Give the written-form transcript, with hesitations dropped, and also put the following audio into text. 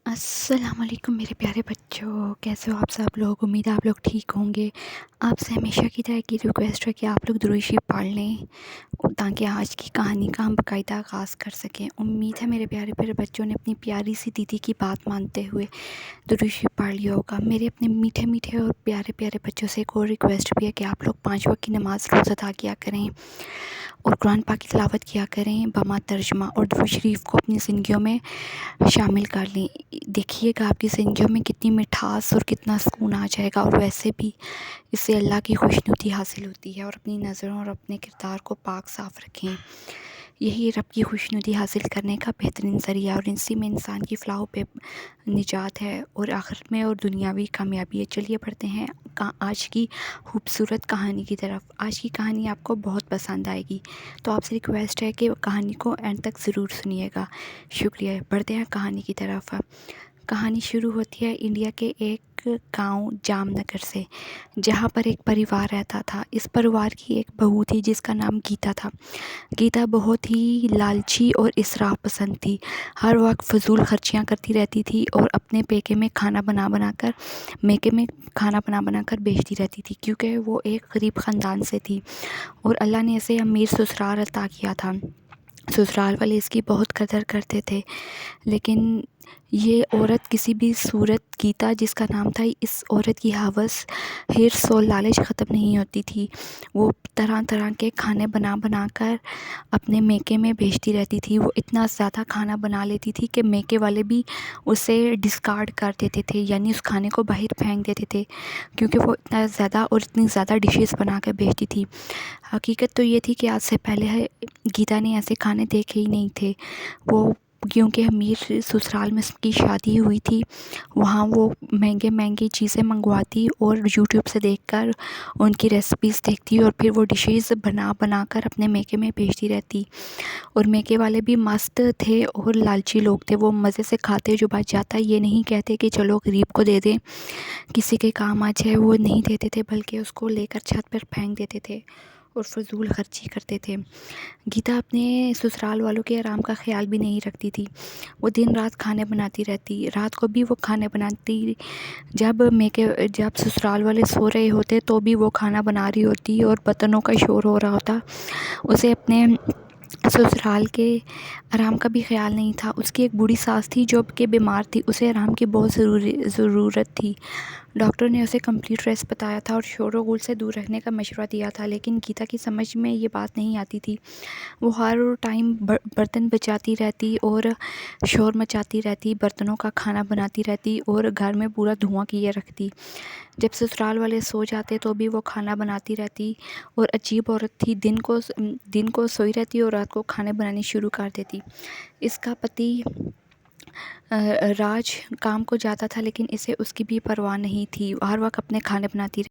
السلام علیکم میرے پیارے بچوں، کیسے ہو آپ سب لوگ؟ امید ہے آپ لوگ ٹھیک ہوں گے۔ آپ سے ہمیشہ کی طرح کی ریکویسٹ ہے کہ آپ لوگ درود شریف پڑھ لیں تاکہ آج کی کہانی کا ہم باقاعدہ آغاز کر سکیں۔ امید ہے میرے پیارے پیارے بچوں نے اپنی پیاری سی دیدی کی بات مانتے ہوئے درود شریف پڑھ لیا ہوگا۔ میرے اپنے میٹھے میٹھے اور پیارے پیارے بچوں سے ایک اور ریکویسٹ بھی ہے کہ آپ لوگ 5 وقت کی نماز روز ادا کیا کریں اور قرآن پاک کی تلاوت کیا کریں بما ترجمہ، اور درود شریف کو اپنی زندگیوں میں شامل کر لیں۔ دیکھیے گا آپ کی زندگیوں میں کتنی مٹھاس اور کتنا سکون آ جائے گا، اور ویسے بھی اس سے اللہ کی خوشنودی حاصل ہوتی ہے۔ اور اپنی نظروں اور اپنے کردار کو پاک صاف رکھیں، یہی رب کی خوشنودی حاصل کرنے کا بہترین ذریعہ، اور اسی میں انسان کی فلاح و نجات ہے اور آخرت میں اور دنیاوی کامیابی ہے۔ چلیے پڑھتے ہیں آج کی خوبصورت کہانی کی طرف۔ آج کی کہانی آپ کو بہت پسند آئے گی، تو آپ سے ریکویسٹ ہے کہ کہانی کو اینڈ تک ضرور سنیے گا۔ شکریہ۔ بڑھتے ہیں کہانی کی طرف۔ کہانی شروع ہوتی ہے انڈیا کے ایک گاؤں جام نگر سے، جہاں پر ایک پریوار رہتا تھا۔ اس پریوار کی ایک بہو تھی جس کا نام گیتا تھا۔ گیتا بہت ہی لالچی اور اسراف پسند تھی، ہر وقت فضول خرچیاں کرتی رہتی تھی اور اپنے میکے میں کھانا بنا بنا کر بیچتی رہتی تھی، کیونکہ وہ ایک غریب خاندان سے تھی اور اللہ نے اسے امیر سسرال عطا کیا تھا۔ سسرال والے اس کی بہت قدر کرتے تھے، لیکن یہ عورت کسی بھی صورت، گیتا جس کا نام تھا، اس عورت کی ہوس، حرص اور لالچ ختم نہیں ہوتی تھی۔ وہ طرح طرح کے کھانے بنا بنا کر اپنے میکے میں بیچتی رہتی تھی۔ وہ اتنا زیادہ کھانا بنا لیتی تھی کہ میکے والے بھی اسے ڈسکارڈ کر دیتے تھے، یعنی اس کھانے کو باہر پھینک دیتے تھے، کیونکہ وہ اتنا زیادہ اور اتنی زیادہ ڈشز بنا کر بیچتی تھی۔ حقیقت تو یہ تھی کہ آج سے پہلے گیتا نے ایسے کھانے دیکھے ہی نہیں تھے۔ وہ کیونکہ امیر سسرال میں اس کی شادی ہوئی تھی، وہاں وہ مہنگے مہنگی چیزیں منگواتی اور یوٹیوب سے دیکھ کر ان کی ریسیپیز دیکھتی اور پھر وہ ڈشز بنا بنا کر اپنے میکے میں بیچتی رہتی، اور میکے والے بھی مست تھے اور لالچی لوگ تھے۔ وہ مزے سے کھاتے، جو بچ جاتا یہ نہیں کہتے کہ چلو غریب کو دے دیں، کسی کے کام آ جائے، وہ نہیں دیتے تھے، بلکہ اس کو لے کر چھت پر پھینک دیتے تھے اور فضول خرچی کرتے تھے۔ گیتا اپنے سسرال والوں کے آرام کا خیال بھی نہیں رکھتی تھی، وہ دن رات کھانے بناتی رہتی۔ رات کو بھی وہ کھانے بناتی، جب سسرال والے سو رہے ہوتے تو بھی وہ کھانا بنا رہی ہوتی اور برتنوں کا شور ہو رہا ہوتا۔ اسے اپنے سسرال کے آرام کا بھی خیال نہیں تھا۔ اس کی ایک بوڑھی ساس تھی جو کہ بیمار تھی، اسے آرام کی بہت ضرورت تھی۔ ڈاکٹر نے اسے کمپلیٹ ریسٹ بتایا تھا اور شور و غل سے دور رہنے کا مشورہ دیا تھا، لیکن گیتا کی سمجھ میں یہ بات نہیں آتی تھی۔ وہ ہر ٹائم برتن بچاتی رہتی اور شور مچاتی رہتی، برتنوں کا کھانا بناتی رہتی اور گھر میں پورا دھواں کیے رکھتی۔ جب سسرال والے سو جاتے تو بھی وہ کھانا بناتی رہتی، اور عجیب عورت تھی، دن کو سوئی رہتی اور رات کو کھانے بنانے شروع کر دیتی۔ اس کا پتی راج کام کو جاتا تھا، لیکن اسے اس کی بھی پرواہ نہیں تھی، ہر وقت اپنے کھانے بناتی